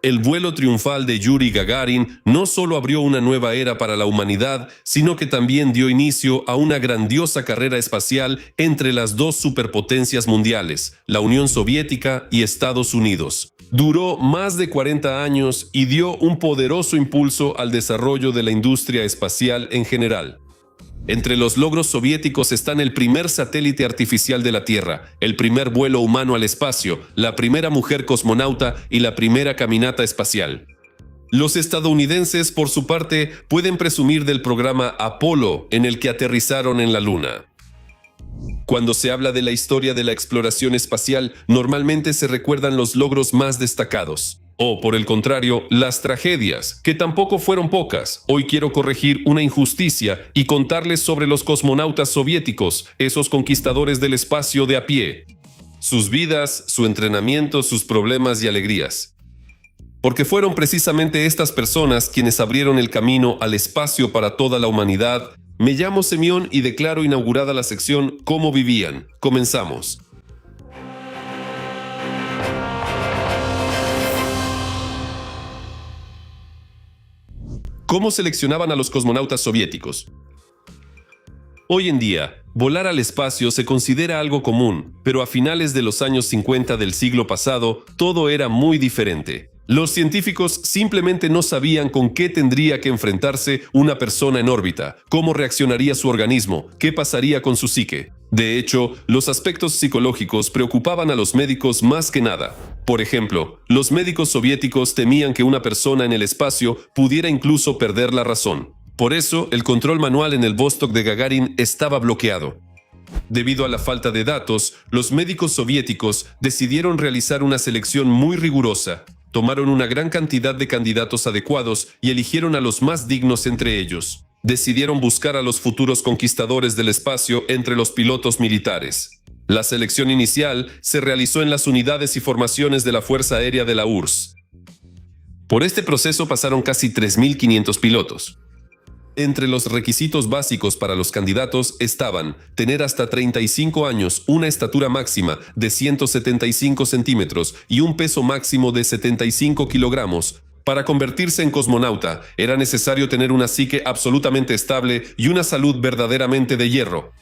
El vuelo triunfal de Yuri Gagarin no solo abrió una nueva era para la humanidad, sino que también dio inicio a una grandiosa carrera espacial entre las dos superpotencias mundiales, la Unión Soviética y Estados Unidos. Duró más de 40 años y dio un poderoso impulso al desarrollo de la industria espacial en general. Entre los logros soviéticos están el primer satélite artificial de la Tierra, el primer vuelo humano al espacio, la primera mujer cosmonauta y la primera caminata espacial. Los estadounidenses, por su parte, pueden presumir del programa Apolo, en el que aterrizaron en la Luna. Cuando se habla de la historia de la exploración espacial, normalmente se recuerdan los logros más destacados. O, por el contrario, las tragedias, que tampoco fueron pocas. Hoy quiero corregir una injusticia y contarles sobre los cosmonautas soviéticos, esos conquistadores del espacio de a pie. Sus vidas, su entrenamiento, sus problemas y alegrías. Porque fueron precisamente estas personas quienes abrieron el camino al espacio para toda la humanidad. Me llamo Semyon y declaro inaugurada la sección ¿Cómo vivían? Comenzamos. ¿Cómo seleccionaban a los cosmonautas soviéticos? Hoy en día, volar al espacio se considera algo común, pero a finales de los años 50 del siglo pasado, todo era muy diferente. Los científicos simplemente no sabían con qué tendría que enfrentarse una persona en órbita, cómo reaccionaría su organismo, qué pasaría con su psique. De hecho, los aspectos psicológicos preocupaban a los médicos más que nada. Por ejemplo, los médicos soviéticos temían que una persona en el espacio pudiera incluso perder la razón. Por eso, el control manual en el Vostok de Gagarin estaba bloqueado. Debido a la falta de datos, los médicos soviéticos decidieron realizar una selección muy rigurosa. Tomaron una gran cantidad de candidatos adecuados y eligieron a los más dignos entre ellos. Decidieron buscar a los futuros conquistadores del espacio entre los pilotos militares. La selección inicial se realizó en las unidades y formaciones de la Fuerza Aérea de la URSS. Por este proceso pasaron casi 3.500 pilotos. Entre los requisitos básicos para los candidatos estaban tener hasta 35 años, una estatura máxima de 175 centímetros y un peso máximo de 75 kilogramos. Para convertirse en cosmonauta, era necesario tener una psique absolutamente estable y una salud verdaderamente de hierro.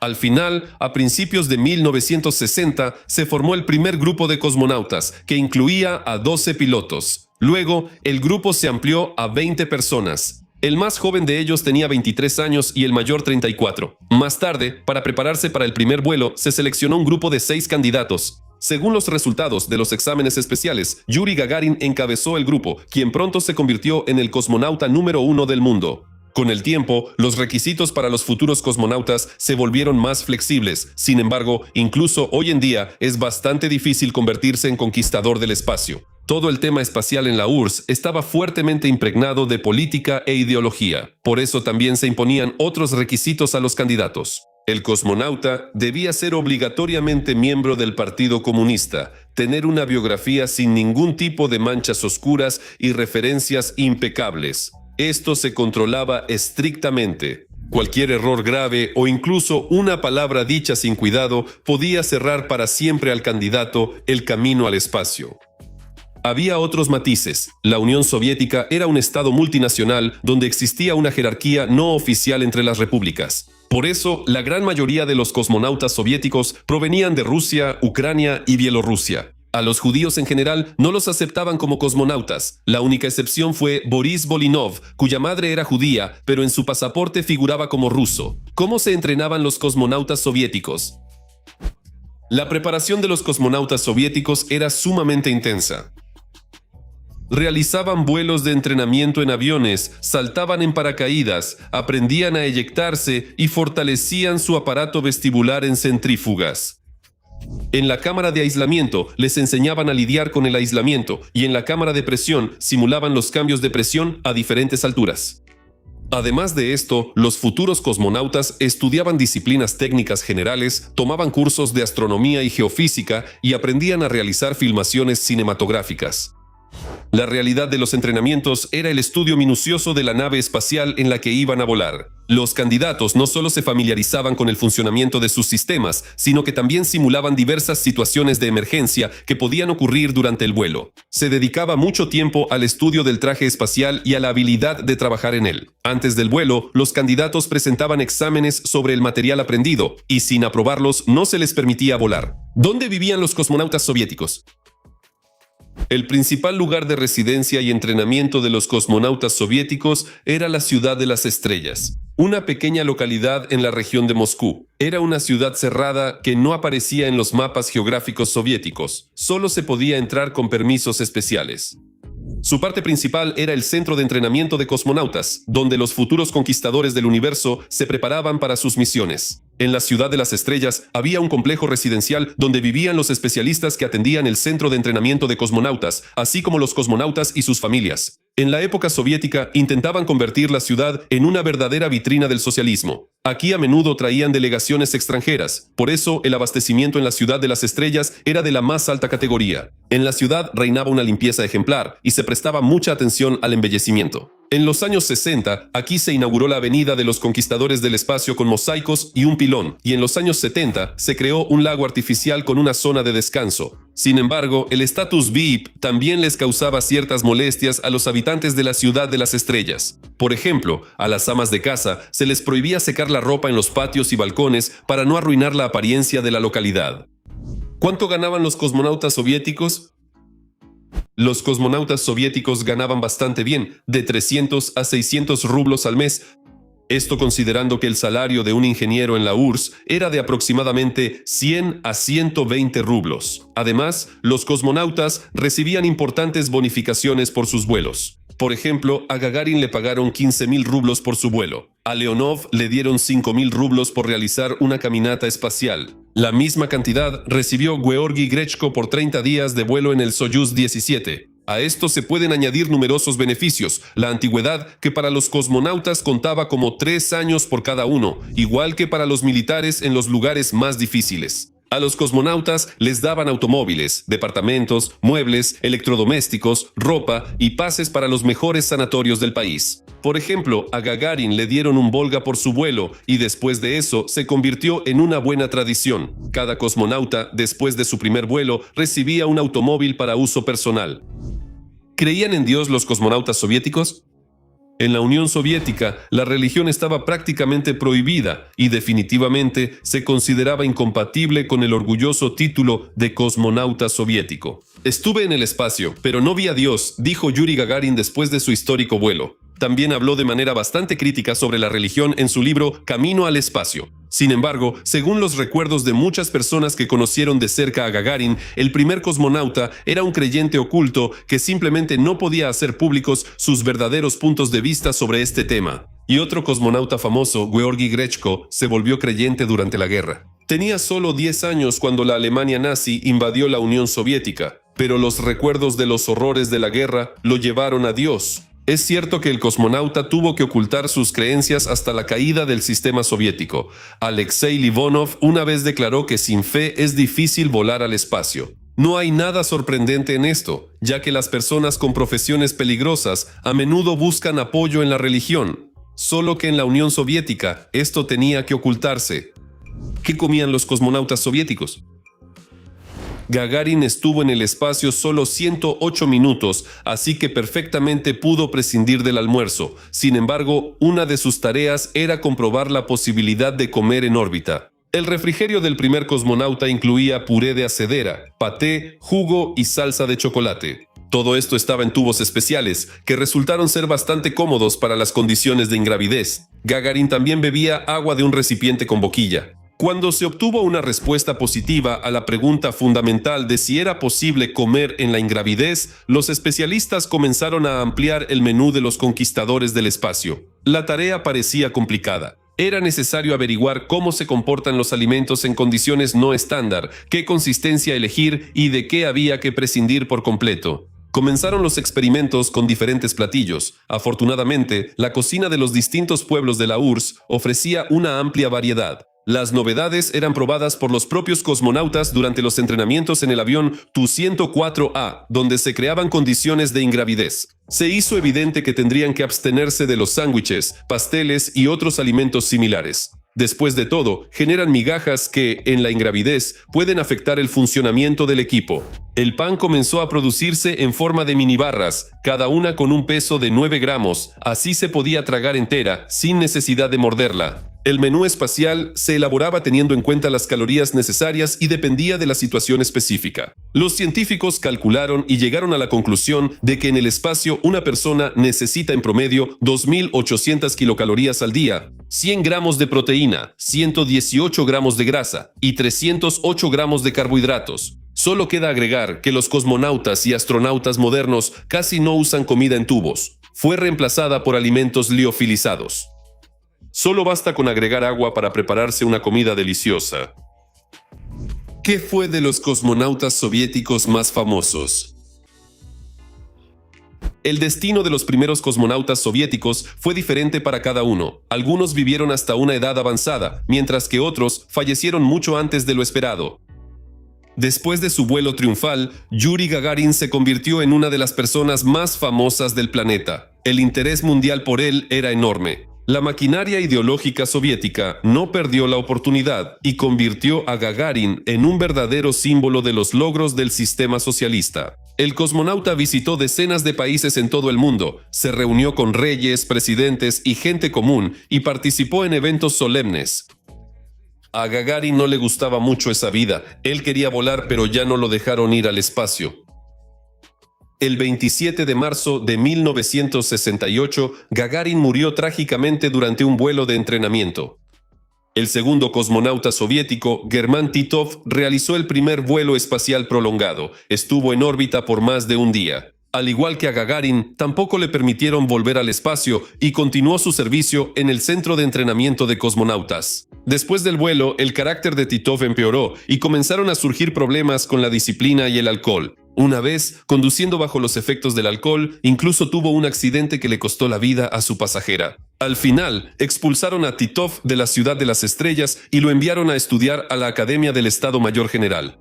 Al final, a principios de 1960, se formó el primer grupo de cosmonautas, que incluía a 12 pilotos. Luego, el grupo se amplió a 20 personas. El más joven de ellos tenía 23 años y el mayor 34. Más tarde, para prepararse para el primer vuelo, se seleccionó un grupo de 6 candidatos. Según los resultados de los exámenes especiales, Yuri Gagarin encabezó el grupo, quien pronto se convirtió en el cosmonauta número 1 del mundo. Con el tiempo, los requisitos para los futuros cosmonautas se volvieron más flexibles. Sin embargo, incluso hoy en día es bastante difícil convertirse en conquistador del espacio. Todo el tema espacial en la URSS estaba fuertemente impregnado de política e ideología. Por eso también se imponían otros requisitos a los candidatos. El cosmonauta debía ser obligatoriamente miembro del Partido Comunista, tener una biografía sin ningún tipo de manchas oscuras y referencias impecables. Esto se controlaba estrictamente. Cualquier error grave o incluso una palabra dicha sin cuidado podía cerrar para siempre al candidato el camino al espacio. Había otros matices. La Unión Soviética era un estado multinacional donde existía una jerarquía no oficial entre las repúblicas. Por eso, la gran mayoría de los cosmonautas soviéticos provenían de Rusia, Ucrania y Bielorrusia. A los judíos en general no los aceptaban como cosmonautas. La única excepción fue Boris Bolinov, cuya madre era judía, pero en su pasaporte figuraba como ruso. ¿Cómo se entrenaban los cosmonautas soviéticos? La preparación de los cosmonautas soviéticos era sumamente intensa. Realizaban vuelos de entrenamiento en aviones, saltaban en paracaídas, aprendían a eyectarse y fortalecían su aparato vestibular en centrífugas. En la cámara de aislamiento les enseñaban a lidiar con el aislamiento y en la cámara de presión simulaban los cambios de presión a diferentes alturas. Además de esto, los futuros cosmonautas estudiaban disciplinas técnicas generales, tomaban cursos de astronomía y geofísica y aprendían a realizar filmaciones cinematográficas. La realidad de los entrenamientos era el estudio minucioso de la nave espacial en la que iban a volar. Los candidatos no solo se familiarizaban con el funcionamiento de sus sistemas, sino que también simulaban diversas situaciones de emergencia que podían ocurrir durante el vuelo. Se dedicaba mucho tiempo al estudio del traje espacial y a la habilidad de trabajar en él. Antes del vuelo, los candidatos presentaban exámenes sobre el material aprendido, y sin aprobarlos no se les permitía volar. ¿Dónde vivían los cosmonautas soviéticos? El principal lugar de residencia y entrenamiento de los cosmonautas soviéticos era la Ciudad de las Estrellas, una pequeña localidad en la región de Moscú. Era una ciudad cerrada que no aparecía en los mapas geográficos soviéticos. Solo se podía entrar con permisos especiales. Su parte principal era el centro de entrenamiento de cosmonautas, donde los futuros conquistadores del universo se preparaban para sus misiones. En la Ciudad de las Estrellas había un complejo residencial donde vivían los especialistas que atendían el centro de entrenamiento de cosmonautas, así como los cosmonautas y sus familias. En la época soviética intentaban convertir la ciudad en una verdadera vitrina del socialismo. Aquí a menudo traían delegaciones extranjeras, por eso el abastecimiento en la Ciudad de las Estrellas era de la más alta categoría. En la ciudad reinaba una limpieza ejemplar y se prestaba mucha atención al embellecimiento. En los años 60, aquí se inauguró la Avenida de los Conquistadores del Espacio con mosaicos y un pilón, y en los años 70 se creó un lago artificial con una zona de descanso. Sin embargo, el estatus VIP también les causaba ciertas molestias a los habitantes de la Ciudad de las Estrellas. Por ejemplo, a las amas de casa se les prohibía secar la ropa en los patios y balcones para no arruinar la apariencia de la localidad. ¿Cuánto ganaban los cosmonautas soviéticos? Los cosmonautas soviéticos ganaban bastante bien, de 300 a 600 rublos al mes. Esto considerando que el salario de un ingeniero en la URSS era de aproximadamente 100 a 120 rublos. Además, los cosmonautas recibían importantes bonificaciones por sus vuelos. Por ejemplo, a Gagarin le pagaron 15.000 rublos por su vuelo. A Leonov le dieron 5.000 rublos por realizar una caminata espacial. La misma cantidad recibió Georgi Grechko por 30 días de vuelo en el Soyuz 17. A esto se pueden añadir numerosos beneficios. La antigüedad, que para los cosmonautas contaba como 3 años por cada uno, igual que para los militares en los lugares más difíciles. A los cosmonautas les daban automóviles, departamentos, muebles, electrodomésticos, ropa y pases para los mejores sanatorios del país. Por ejemplo, a Gagarin le dieron un Volga por su vuelo y después de eso se convirtió en una buena tradición. Cada cosmonauta, después de su primer vuelo, recibía un automóvil para uso personal. ¿Creían en Dios los cosmonautas soviéticos? En la Unión Soviética, la religión estaba prácticamente prohibida y definitivamente se consideraba incompatible con el orgulloso título de cosmonauta soviético. Estuve en el espacio, pero no vi a Dios, dijo Yuri Gagarin después de su histórico vuelo. También habló de manera bastante crítica sobre la religión en su libro Camino al Espacio. Sin embargo, según los recuerdos de muchas personas que conocieron de cerca a Gagarin, el primer cosmonauta era un creyente oculto que simplemente no podía hacer públicos sus verdaderos puntos de vista sobre este tema. Y otro cosmonauta famoso, Georgi Grechko, se volvió creyente durante la guerra. Tenía solo 10 años cuando la Alemania nazi invadió la Unión Soviética, pero los recuerdos de los horrores de la guerra lo llevaron a Dios. Es cierto que el cosmonauta tuvo que ocultar sus creencias hasta la caída del sistema soviético. Alexei Livonov una vez declaró que sin fe es difícil volar al espacio. No hay nada sorprendente en esto, ya que las personas con profesiones peligrosas a menudo buscan apoyo en la religión. Solo que en la Unión Soviética esto tenía que ocultarse. ¿Qué comían los cosmonautas soviéticos? Gagarin estuvo en el espacio solo 108 minutos, así que perfectamente pudo prescindir del almuerzo. Sin embargo, una de sus tareas era comprobar la posibilidad de comer en órbita. El refrigerio del primer cosmonauta incluía puré de hacedera, paté, jugo y salsa de chocolate. Todo esto estaba en tubos especiales, que resultaron ser bastante cómodos para las condiciones de ingravidez. Gagarin también bebía agua de un recipiente con boquilla. Cuando se obtuvo una respuesta positiva a la pregunta fundamental de si era posible comer en la ingravidez, los especialistas comenzaron a ampliar el menú de los conquistadores del espacio. La tarea parecía complicada. Era necesario averiguar cómo se comportan los alimentos en condiciones no estándar, qué consistencia elegir y de qué había que prescindir por completo. Comenzaron los experimentos con diferentes platillos. Afortunadamente, la cocina de los distintos pueblos de la URSS ofrecía una amplia variedad. Las novedades eran probadas por los propios cosmonautas durante los entrenamientos en el avión Tu-104A, donde se creaban condiciones de ingravidez. Se hizo evidente que tendrían que abstenerse de los sándwiches, pasteles y otros alimentos similares. Después de todo, generan migajas que, en la ingravidez, pueden afectar el funcionamiento del equipo. El pan comenzó a producirse en forma de mini barras, cada una con un peso de 9 gramos, así se podía tragar entera, sin necesidad de morderla. El menú espacial se elaboraba teniendo en cuenta las calorías necesarias y dependía de la situación específica. Los científicos calcularon y llegaron a la conclusión de que en el espacio una persona necesita en promedio 2.800 kilocalorías al día, 100 gramos de proteína, 118 gramos de grasa y 308 gramos de carbohidratos. Solo queda agregar que los cosmonautas y astronautas modernos casi no usan comida en tubos. Fue reemplazada por alimentos liofilizados. Solo basta con agregar agua para prepararse una comida deliciosa. ¿Qué fue de los cosmonautas soviéticos más famosos? El destino de los primeros cosmonautas soviéticos fue diferente para cada uno. Algunos vivieron hasta una edad avanzada, mientras que otros fallecieron mucho antes de lo esperado. Después de su vuelo triunfal, Yuri Gagarin se convirtió en una de las personas más famosas del planeta. El interés mundial por él era enorme. La maquinaria ideológica soviética no perdió la oportunidad y convirtió a Gagarin en un verdadero símbolo de los logros del sistema socialista. El cosmonauta visitó decenas de países en todo el mundo, se reunió con reyes, presidentes y gente común y participó en eventos solemnes. A Gagarin no le gustaba mucho esa vida, él quería volar pero ya no lo dejaron ir al espacio. El 27 de marzo de 1968, Gagarin murió trágicamente durante un vuelo de entrenamiento. El segundo cosmonauta soviético, Germán Titov, realizó el primer vuelo espacial prolongado. Estuvo en órbita por más de un día. Al igual que a Gagarin, tampoco le permitieron volver al espacio y continuó su servicio en el Centro de Entrenamiento de Cosmonautas. Después del vuelo, el carácter de Titov empeoró y comenzaron a surgir problemas con la disciplina y el alcohol. Una vez, conduciendo bajo los efectos del alcohol, incluso tuvo un accidente que le costó la vida a su pasajera. Al final, expulsaron a Titov de la Ciudad de las Estrellas y lo enviaron a estudiar a la Academia del Estado Mayor General.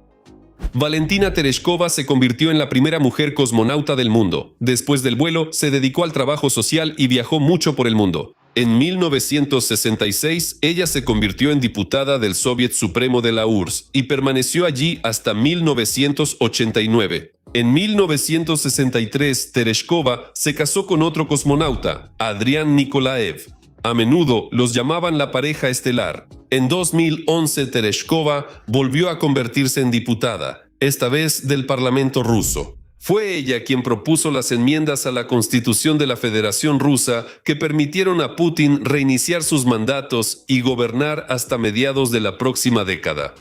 Valentina Tereshkova se convirtió en la primera mujer cosmonauta del mundo. Después del vuelo, se dedicó al trabajo social y viajó mucho por el mundo. En 1966, ella se convirtió en diputada del Soviet Supremo de la URSS y permaneció allí hasta 1989. En 1963, Tereshkova se casó con otro cosmonauta, Adrian Nikolaev. A menudo los llamaban la pareja estelar. En 2011, Tereshkova volvió a convertirse en diputada, esta vez del Parlamento ruso. Fue ella quien propuso las enmiendas a la Constitución de la Federación Rusa que permitieron a Putin reiniciar sus mandatos y gobernar hasta mediados de la próxima década.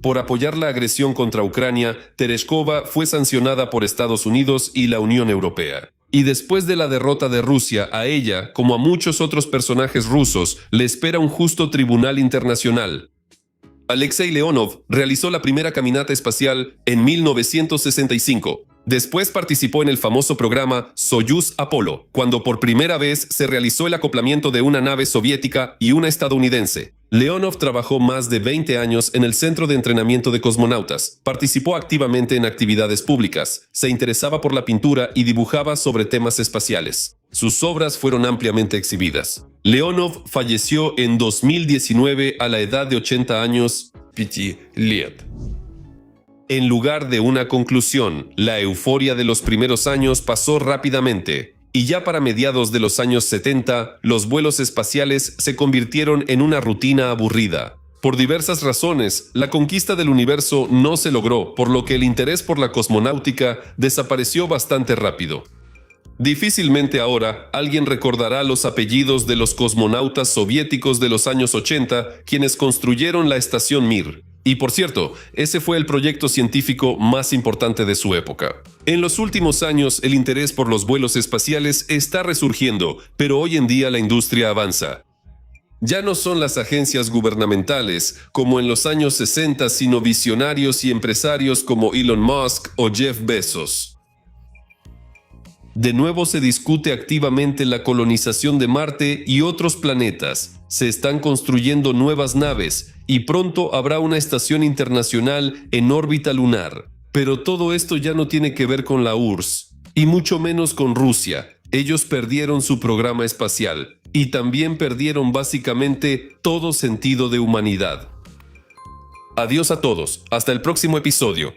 Por apoyar la agresión contra Ucrania, Tereshkova fue sancionada por Estados Unidos y la Unión Europea. Y después de la derrota de Rusia, a ella, como a muchos otros personajes rusos, le espera un justo tribunal internacional. Alexei Leonov realizó la primera caminata espacial en 1965. Después participó en el famoso programa Soyuz Apolo, cuando por primera vez se realizó el acoplamiento de una nave soviética y una estadounidense. Leonov trabajó más de 20 años en el Centro de Entrenamiento de Cosmonautas, participó activamente en actividades públicas, se interesaba por la pintura y dibujaba sobre temas espaciales. Sus obras fueron ampliamente exhibidas. Leonov falleció en 2019 a la edad de 80 años, 5 лет. En lugar de una conclusión, la euforia de los primeros años pasó rápidamente, y ya para mediados de los años 70, los vuelos espaciales se convirtieron en una rutina aburrida. Por diversas razones, la conquista del universo no se logró, por lo que el interés por la cosmonáutica desapareció bastante rápido. Difícilmente ahora alguien recordará los apellidos de los cosmonautas soviéticos de los años 80, quienes construyeron la estación Mir. Y por cierto, ese fue el proyecto científico más importante de su época. En los últimos años, el interés por los vuelos espaciales está resurgiendo, pero hoy en día la industria avanza. Ya no son las agencias gubernamentales, como en los años 60, sino visionarios y empresarios como Elon Musk o Jeff Bezos. De nuevo se discute activamente la colonización de Marte y otros planetas. se están construyendo nuevas naves y pronto habrá una estación internacional en órbita lunar. Pero todo esto ya no tiene que ver con la URSS, y mucho menos con Rusia. Ellos perdieron su programa espacial y también perdieron básicamente todo sentido de humanidad. Adiós a todos, hasta el próximo episodio.